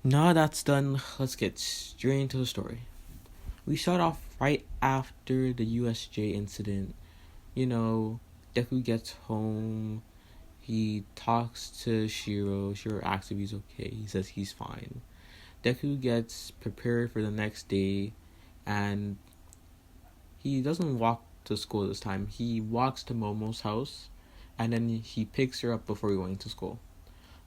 Now that's done, let's get straight into the story. We start off right after the USJ incident. You know, Deku gets home. He talks to Shiro. Shiro asks if he's okay. He says he's fine. Deku gets prepared for the next day, and he doesn't walk to school this time. He walks to Momo's house, and then he picks her up before going to school.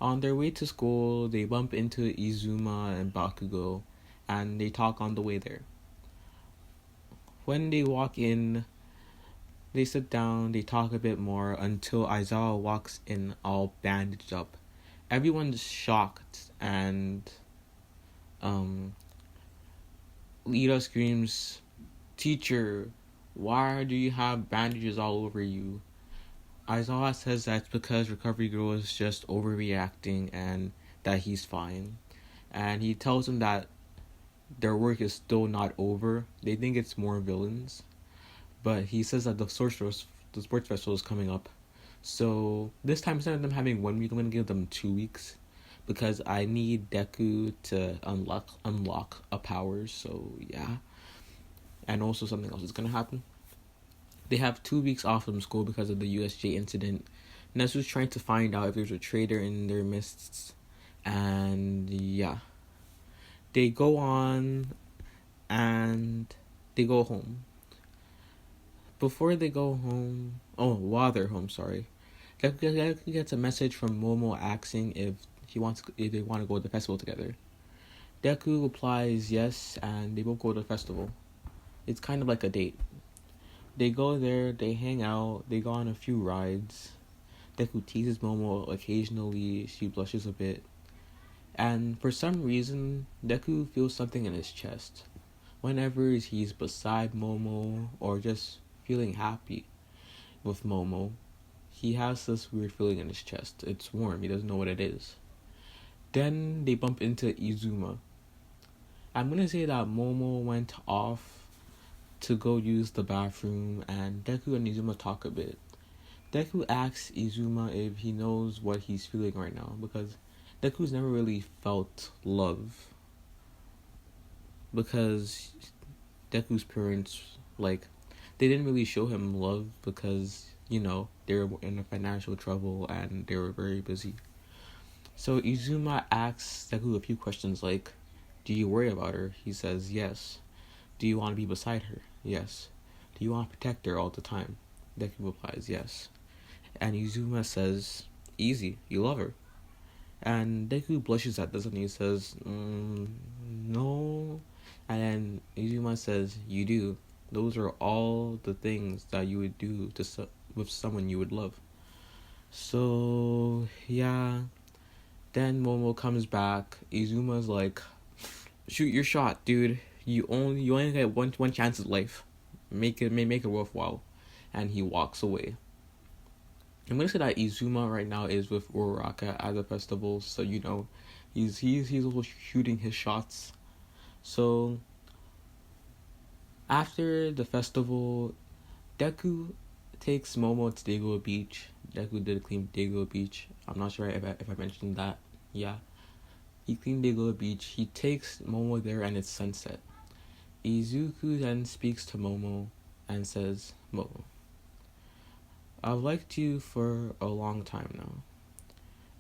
On their way to school, they bump into Izuma and Bakugo, and they talk on the way there. When they walk in, they sit down, they talk a bit more until Aizawa walks in all bandaged up. Everyone's shocked, and Lita screams, "Teacher, why do you have bandages all over you?" Aizawa says that's because Recovery Girl is just overreacting and that he's fine. And he tells him that their work is still not over. They think it's more villains. But he says that the sports festival is coming up. So this time, instead of them having 1 week, I'm going to give them 2 weeks. Because I need Deku to unlock a power. So yeah. And also something else is going to happen. They have 2 weeks off from school because of the USJ incident. Nezu's trying to find out if there's a traitor in their midst. And yeah. They go on and they go home. Before they go home, while they're home, sorry, Deku gets a message from Momo asking if they want to go to the festival together. Deku replies yes, and they both go to the festival. It's kind of like a date. They go there, they hang out, they go on a few rides. Deku teases Momo occasionally, she blushes a bit. And for some reason, Deku feels something in his chest. Whenever he's beside Momo or just feeling happy with Momo, he has this weird feeling in his chest. It's warm, he doesn't know what it is. Then they bump into Izuma. I'm gonna say that Momo went off to go use the bathroom, and Deku and Izuma talk a bit. Deku asks Izuma if he knows what he's feeling right now, because Deku's never really felt love. Because Deku's parents, they didn't really show him love because, they were in a financial trouble and they were very busy. So Izuma asks Deku a few questions like, do you worry about her? He says yes. Do you want to be beside her? Yes. Do you want to protect her all the time? Deku replies yes. And Izuma says, easy, you love her. And Deku blushes at this and he says, no. And then Izuma says, you do. Those are all the things that you would do with someone you would love. So, yeah. Then Momo comes back. Izuma's like, shoot your shot, dude. You only get one chance at life. Make it worthwhile. And he walks away. I'm gonna say that Izuma right now is with Uraraka at the festival, so he's also shooting his shots. So after the festival, Deku takes Momo to Dago Beach. Deku did clean Dago Beach. I'm not sure if I mentioned that. Yeah. He cleaned Dago Beach. He takes Momo there and it's sunset. Izuku then speaks to Momo and says, Momo, I've liked you for a long time now.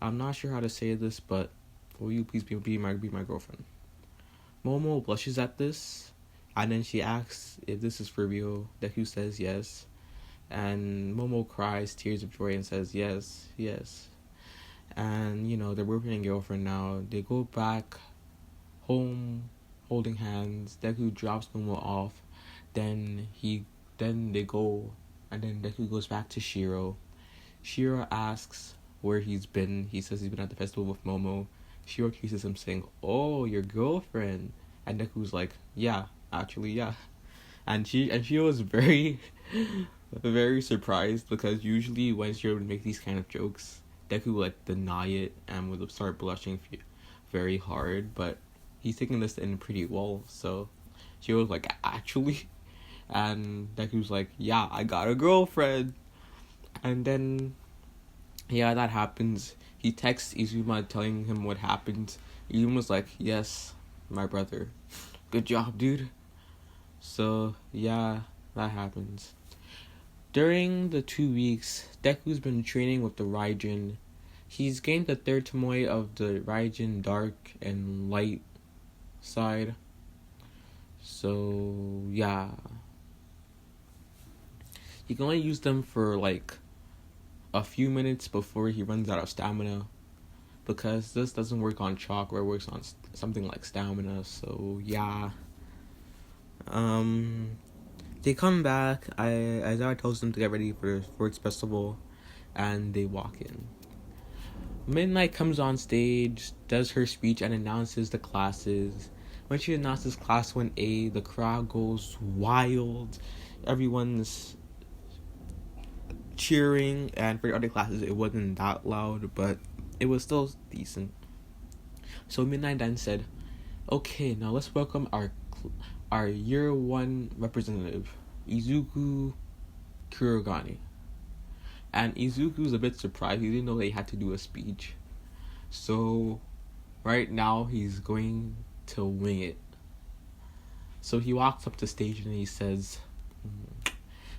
I'm not sure how to say this, but will you please be my girlfriend? Momo blushes at this, and then she asks if this is for real. Deku says yes, and Momo cries tears of joy and says yes, yes. And they're boyfriend and girlfriend now. They go back home holding hands. Deku drops Momo off. Then they go, and then Deku goes back to Shiro. Shiro asks where he's been. He says he's been at the festival with Momo. Shiro accuses him saying, oh, your girlfriend. And Deku's like, yeah, actually, yeah. And she was very, very surprised because usually when Shiro would make these kind of jokes, Deku would deny it and would start blushing very hard. But he's taking this in pretty well. So Shiro was like, actually? And Deku's like, yeah, I got a girlfriend. And then, yeah, that happens. He texts Izuma telling him what happened. Izuma's like, yes, my brother. Good job, dude. So, yeah, that happens. During the 2 weeks, Deku's been training with the Raijin. He's gained the third Tomoe of the Raijin dark and light side. So, yeah. He can only use them for like a few minutes before he runs out of stamina. Because this doesn't work on chalk, where it works on something like stamina. So, yeah. They come back. Aizawa tells them to get ready for the sports festival, and they walk in. Midnight comes on stage, does her speech, and announces the classes. When she announces class 1A, the crowd goes wild. Everyone's cheering, and for the other classes, it wasn't that loud, but it was still decent. So Midnight then said, "Okay, now let's welcome our year 1 representative, Izuku Kurogane." And Izuku's a bit surprised. He didn't know they had to do a speech. So right now he's going to wing it. So he walks up to stage and he says,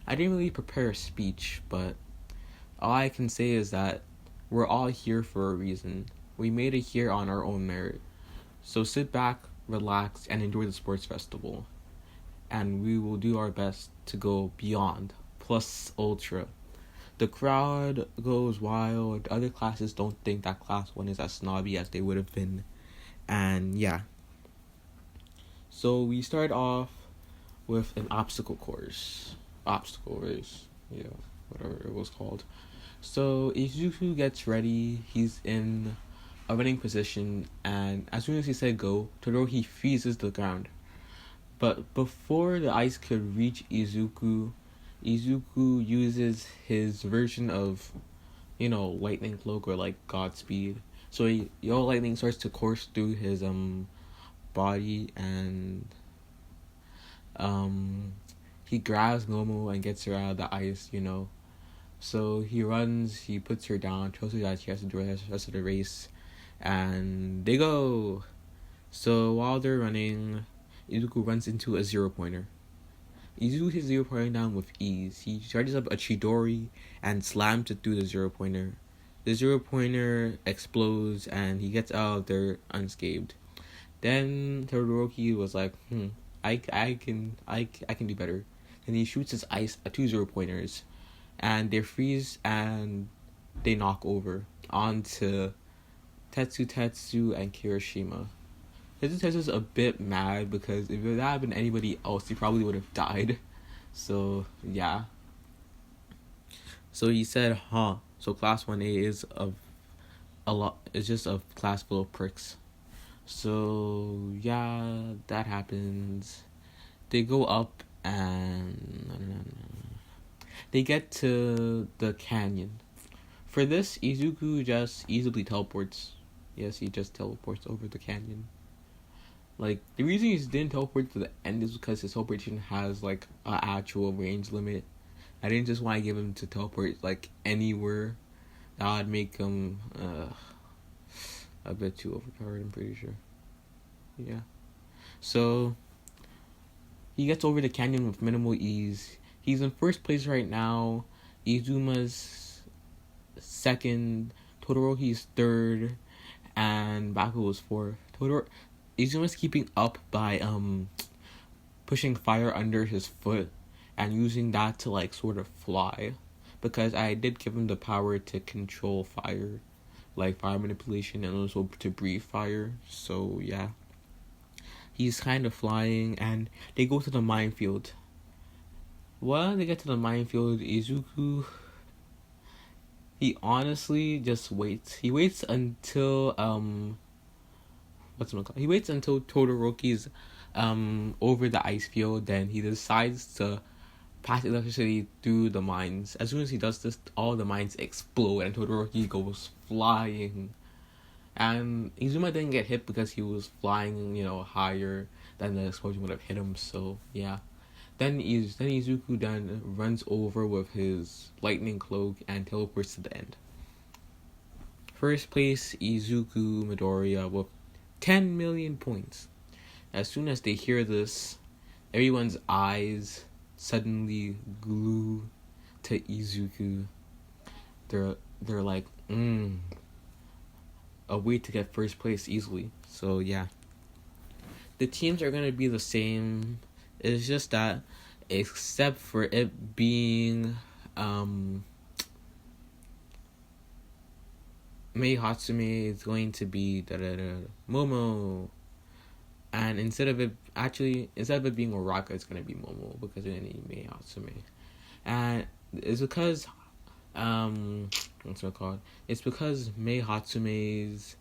"I didn't really prepare a speech, but all I can say is that we're all here for a reason. We made it here on our own merit. So sit back, relax, and enjoy the sports festival. And we will do our best to go beyond, plus ultra." The crowd goes wild. Other classes don't think that class 1 is as snobby as they would have been. And yeah. So we start off with an obstacle course. Obstacle race. Yeah, whatever it was called. So Izuku gets ready. He's in a running position. And as soon as he said go, Todoroki freezes the ground. But before the ice could reach Izuku uses his version of, lightning cloak or like Godspeed. So Yellow Lightning starts to course through his body, and he grabs Momo and gets her out of the ice, So he runs, he puts her down, tells her that she has to do the rest of the race, and they go. So while they're running, Izuku runs into a 0-pointer. Izuku hits 0-pointer down with ease. He charges up a Chidori and slams it through the 0-pointer. The 0-pointer explodes and he gets out of there unscathed. Then Todoroki was like, I can do better. And he shoots his ice at 2 0-pointers, and they freeze and they knock over onto Tetsu and Kirishima. Tetsu's a bit mad because if that had been anybody else, he probably would have died. So yeah. So he said, so class 1A is it's just a class full of pricks. So yeah, that happens. They go up and they get to the canyon. For this, Izuku just easily teleports. Yes, he just teleports over the canyon. Like, the reason he didn't teleport to the end is because his teleportation has, like, an actual range limit. I didn't just want to give him to teleport, like, anywhere. That would make him, a bit too overpowered, I'm pretty sure. Yeah. So, he gets over the canyon with minimal ease. He's in first place right now. Izuma's second. Todoroki's third. And Baku was fourth. Izuma's keeping up by pushing fire under his foot and using that to like sort of fly, because I did give him the power to control fire, like fire manipulation, and also to breathe fire. So yeah, he's kind of flying, and they go to the minefield. When they get to the minefield, Izuku, he honestly just waits. He waits until he waits until Todoroki's over the ice field. Then he decides to pass electricity through the mines. As soon as he does this, all the mines explode and Todoroki goes flying. And Izuma didn't get hit because he was flying, higher than the explosion would have hit him. So yeah. Then Izuku then runs over with his lightning cloak and teleports to the end. First place, Izuku Midoriya with 10 million points. As soon as they hear this, everyone's eyes suddenly glue to Izuku. They're like, a way to get first place easily. So yeah, the teams are gonna be the same. It's just that, except for it being Mei Hatsume is going to be Momo, and instead of it being Oraka, it's gonna be Momo because it ain't Mei Hatsume, and it's because what's it called? It's because Mei Hatsume's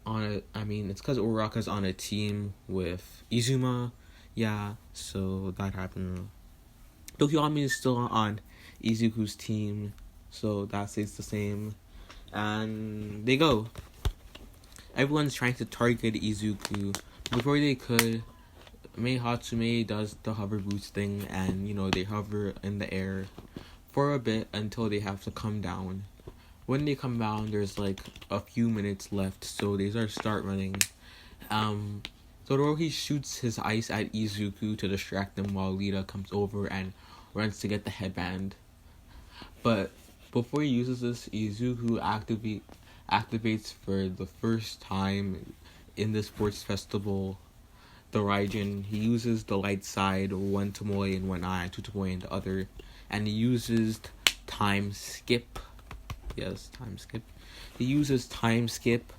it's because Uraka's on a team with Izuma. Yeah, so that happened. Tokyo is still on Izuku's team, so that stays the same. And they go. Everyone's trying to target Izuku. Before they could, Mei Hatsume does the hover boots thing, and they hover in the air for a bit until they have to come down. When they come down, there's like a few minutes left, so they start running. Todoroki shoots his ice at Izuku to distract them while Lita comes over and runs to get the headband. But before he uses this, Izuku activates for the first time in the sports festival the Raijin. He uses the light side, one Tomoe in one eye, two Tomoe in the other, and he uses time skip. Yes, time skip. He uses time skip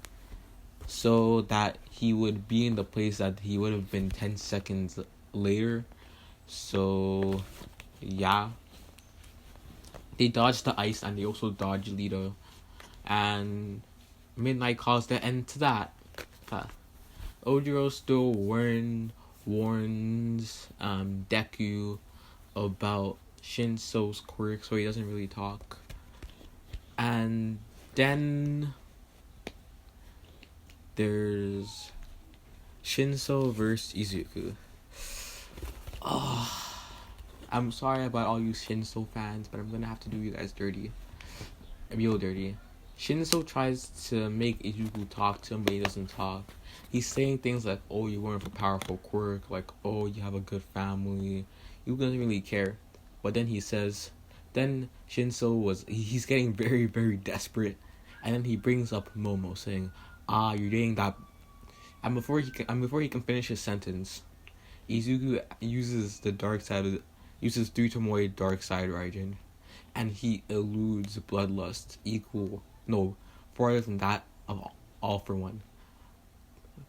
so that he would be in the place that he would have been 10 seconds later. So, yeah. They dodge the ice and they also dodge Lita. And Midnight calls the end to that. Ojiro still warns Deku about Shinso's quirk, so he doesn't really talk. And then there's Shinso versus Izuku. Oh, I'm sorry about all you Shinso fans, but I'm gonna have to do you guys dirty. Real dirty. Shinso tries to make Izuku talk to him, but he doesn't talk. He's saying things like, oh, you're wearing a powerful quirk, like, oh, you have a good family. He doesn't really care. But then he says, then Shinso he's getting very, very desperate. And then he brings up Momo, saying, you're dating that. And before he can finish his sentence, Izuku uses uses 3 Tomoe dark side Raijin, and he eludes bloodlust farther than that of all for one.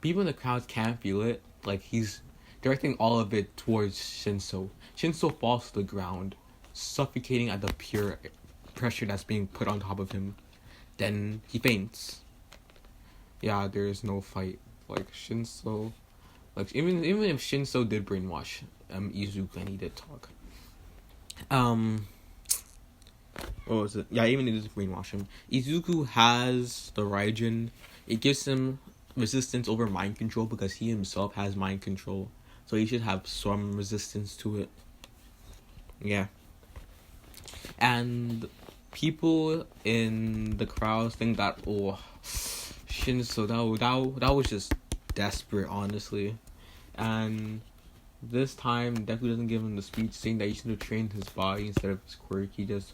People in the crowd can't feel it, like he's directing all of it towards Shinso. Shinso falls to the ground, suffocating at the pure pressure that's being put on top of him. Then he faints. Yeah, there's no fight. Like Shinso, even if Shinso did brainwash Izuku and he did talk. What was it? Yeah, even if he did brainwash him, Izuku has the Raijin. It gives him resistance over mind control because he himself has mind control, so he should have some resistance to it. Yeah. And people in the crowd think that Shinso, that was just desperate, honestly. And this time Deku doesn't give him the speech saying that he should have trained his body instead of his quirk. He just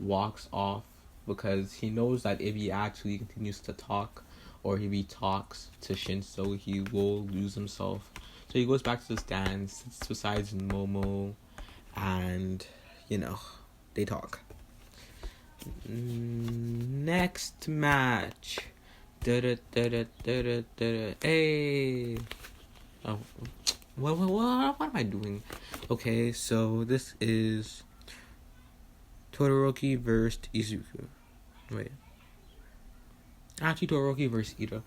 walks off because he knows that if he actually continues to talk, or if he talks to Shinso, he will lose himself. So he goes back to the stand, sits beside Momo, and they talk. Next match. Hey. Oh, what am I doing? Okay, so this is Todoroki versus Izuku. Wait. Actually, Todoroki versus Ida.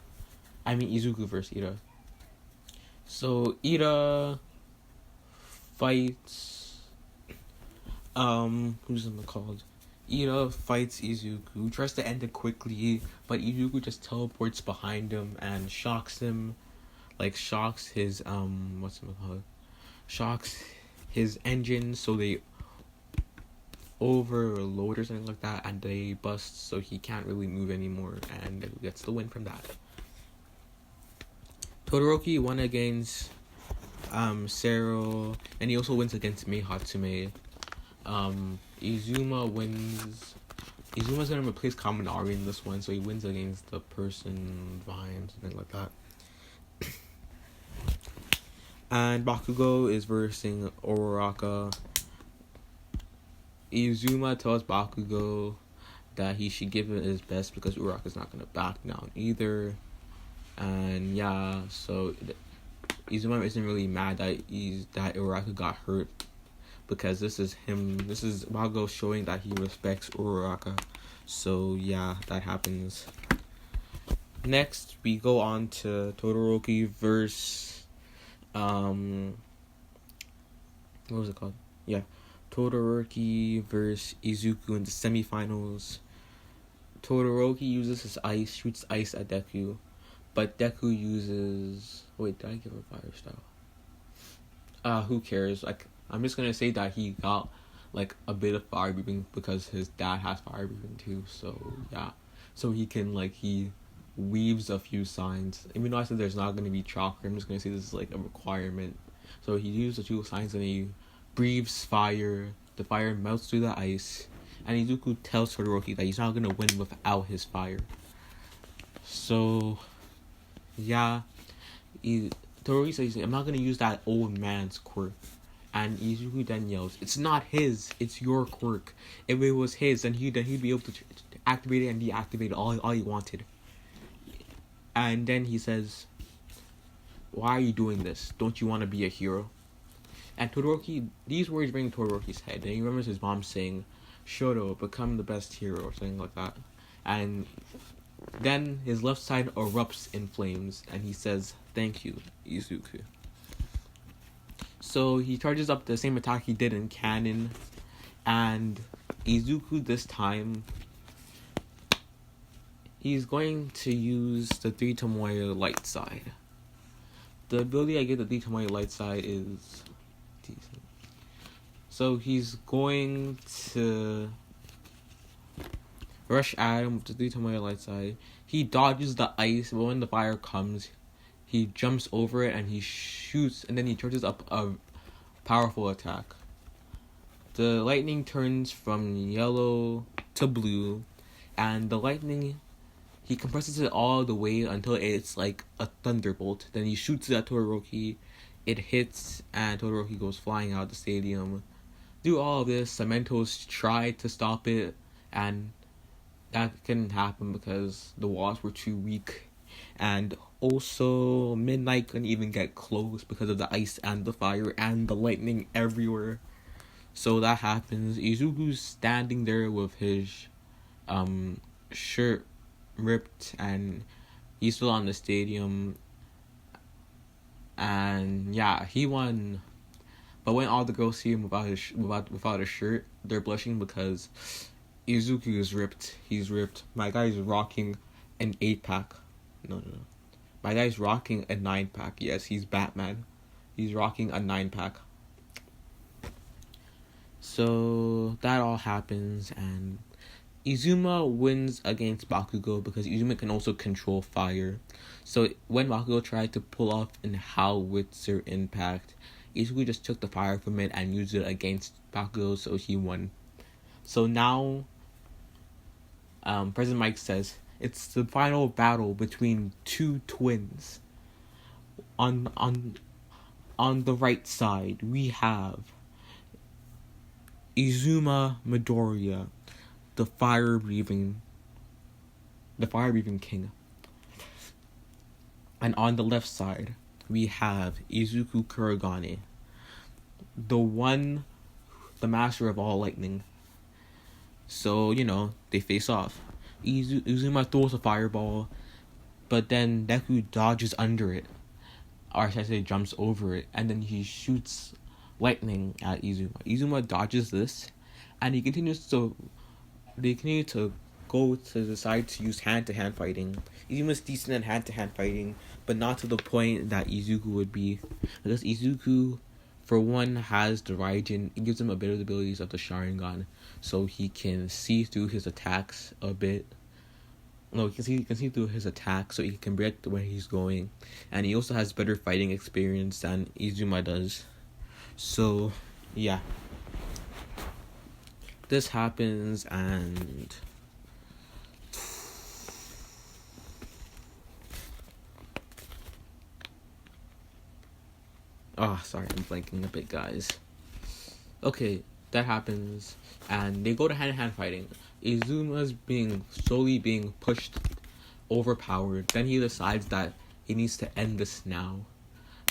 Izuku versus Ida. So Ida fights. Who's it called? Ida fights Izuku, tries to end it quickly, but Izuku just teleports behind him and shocks him. Shocks his shocks his engine, so they overload or something like that, and they bust, so he can't really move anymore, and Deku gets the win from that. Todoroki won against Sero, and he also wins against Mei Hatsume. Izuma's gonna replace Kaminari in this one, so he wins against the person Vine, something like that. And Bakugo is versing Uraraka. Izuma tells Bakugo that he should give it his best because Uraraka's not gonna back down either. And yeah, so Izuma isn't really mad that Uraraka got hurt, because this is Bakugo showing that he respects Uraraka. So yeah, that happens. Next, we go on to Todoroki versus what was it called? Yeah, Todoroki versus Izuku in the semifinals. Todoroki uses his ice, shoots ice at Deku, but Deku uses... Wait, did I give a fire style? Who cares? Like, I'm just gonna say that he got like a bit of fire breathing because his dad has fire breathing too. So yeah, so he can he weaves a few signs. Even though I said there's not gonna be chakra, I'm just gonna say this is like a requirement. So he uses the two signs and he breathes fire. The fire melts through the ice, and Izuku tells Todoroki that he's not gonna win without his fire. So yeah, Todoroki says, I'm not gonna use that old man's quirk. And Izuku then yells, it's not his, it's your quirk. If it was his, then he'd be able to activate it and deactivate it all he wanted. And then he says, why are you doing this? Don't you want to be a hero? And Todoroki, these words ring Todoroki's head, and he remembers his mom saying, Shoto, become the best hero, or something like that. And then his left side erupts in flames, and he says, thank you, Izuku. So he charges up the same attack he did in canon, and Izuku this time, he's going to use the 3 Tomoe light side. The ability I give the 3 Tomoe light side is decent. So he's going to rush at him with the 3 Tomoe light side. He dodges the ice, but when the fire comes, he jumps over it and he shoots, and then he charges up a powerful attack. The lightning turns from yellow to blue, and the lightning, he compresses it all the way until it's like a thunderbolt. Then he shoots it at Todoroki, it hits, and Todoroki goes flying out of the stadium. Through all of this, Cementos tried to stop it, and that couldn't happen because the walls were too weak. And also, Midnight couldn't even get close because of the ice and the fire and the lightning everywhere. So that happens. Izuku's standing there with his shirt ripped, and he's still on the stadium. And yeah, he won. But when all the girls see him without a shirt, they're blushing because Izuku is ripped. He's ripped. My guy's rocking an 8-pack. No. My guy's rocking a 9-pack. Yes, he's Batman. He's rocking a 9-pack. So that all happens, and Izuma wins against Bakugo because Izuma can also control fire. So when Bakugo tried to pull off an howitzer impact, Izuku just took the fire from it and used it against Bakugo, so he won. So now, President Mike says, it's the final battle between two twins. On the right side, we have Izuma Midoriya, the fire breathing king. And on the left side, we have Izuku Kurogane, the master of all lightning. So, they face off. Izuma throws a fireball, but then Deku dodges under it. Or should I say jumps over it, and then he shoots lightning at Izuma. Izuma dodges this, and they continue to go to decide to use hand-to-hand fighting. Izuma's decent in hand-to-hand fighting, but not to the point that Izuku would be. Because Izuku, for one has the Raijin. It gives him a bit of the abilities of the Sharingan, so he can see through his attacks a bit. No, he can see through his attack, so he can predict where he's going, and he also has better fighting experience than Izuma does. So, yeah, this happens, and sorry, I'm blanking a bit, guys. Okay, that happens, and they go to hand-to-hand fighting. Izuma's slowly being pushed, overpowered. Then he decides that he needs to end this now.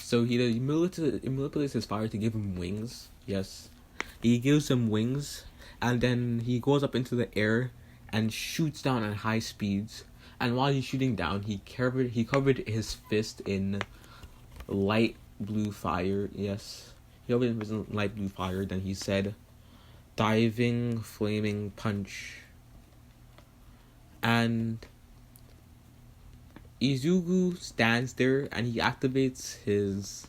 So he manipulates his fire to give him wings. Yes, he gives him wings, and then he goes up into the air and shoots down at high speeds. And while he's shooting down, he covered his fist in light blue fire. Yes, he covered his fist in light blue fire. Then he said, "Diving flaming punch." And Izuku stands there and he activates his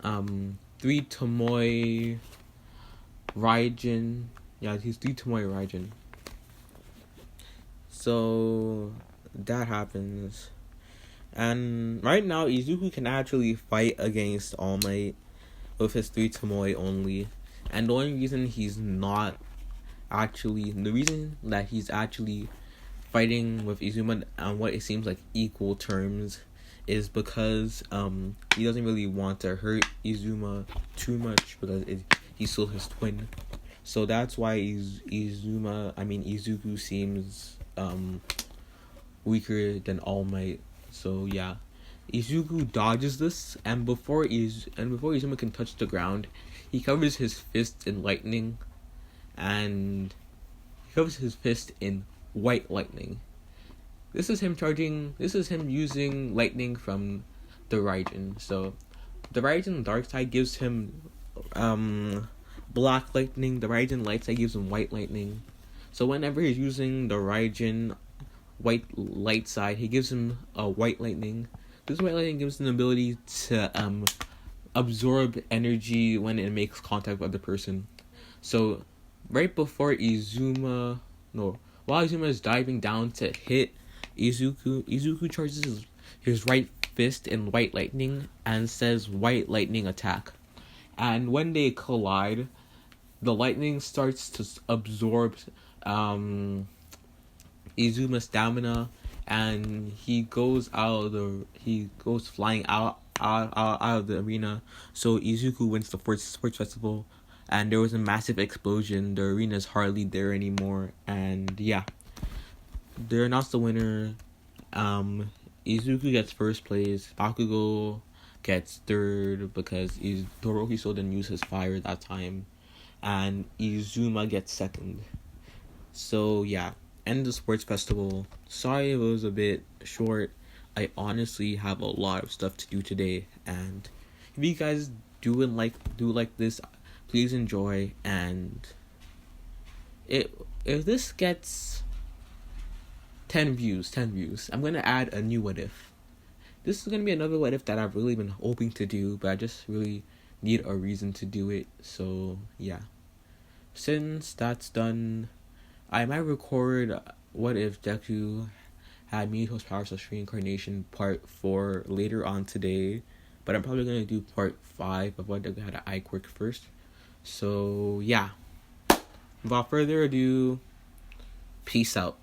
3 Tomoe Raijin. Yeah, he's 3 Tomoe Raijin. So that happens. And right now Izuku can actually fight against All Might with his 3 Tomoe only. And the only reason that he's actually fighting with Izuma on what it seems like equal terms is because he doesn't really want to hurt Izuma too much because he's still his twin. So that's why Izuku seems weaker than All Might. So yeah, Izuku dodges this, and before Izuma can touch the ground, he covers his fist in lightning, and he covers his fist in white lightning. This is him using lightning from the Raijin. So the Raijin dark side gives him black lightning. The Raijin light side gives him white lightning. So whenever he's using the Raijin white light side, he gives him a white lightning. This white lightning gives him the ability to absorb energy when it makes contact with the person. So right before while Izuma is diving down to hit Izuku charges his right fist in white lightning and says white lightning attack. And when they collide, the lightning starts to absorb Izuma's stamina, and he goes flying out of the arena. So Izuku wins the first sports festival, and there was a massive explosion. The arena's hardly there anymore, and yeah, they announced the winner. Izuku gets first place. Bakugo gets third because Torohiso didn't use his fire that time, and Izuma gets second. So yeah, end the sports festival. Sorry it was a bit short. I honestly have a lot of stuff to do today, and if you guys do like this, please enjoy. And if this gets 10 views, I'm gonna add a new what if. This is gonna be another what if that I've really been hoping to do, but I just really need a reason to do it. So yeah, since that's done, I might record what if Deku had Mito's Powers of Reincarnation part 4 later on today, but I'm probably gonna do part 5 of what Deku had an eye quirk first. So yeah, without further ado, peace out.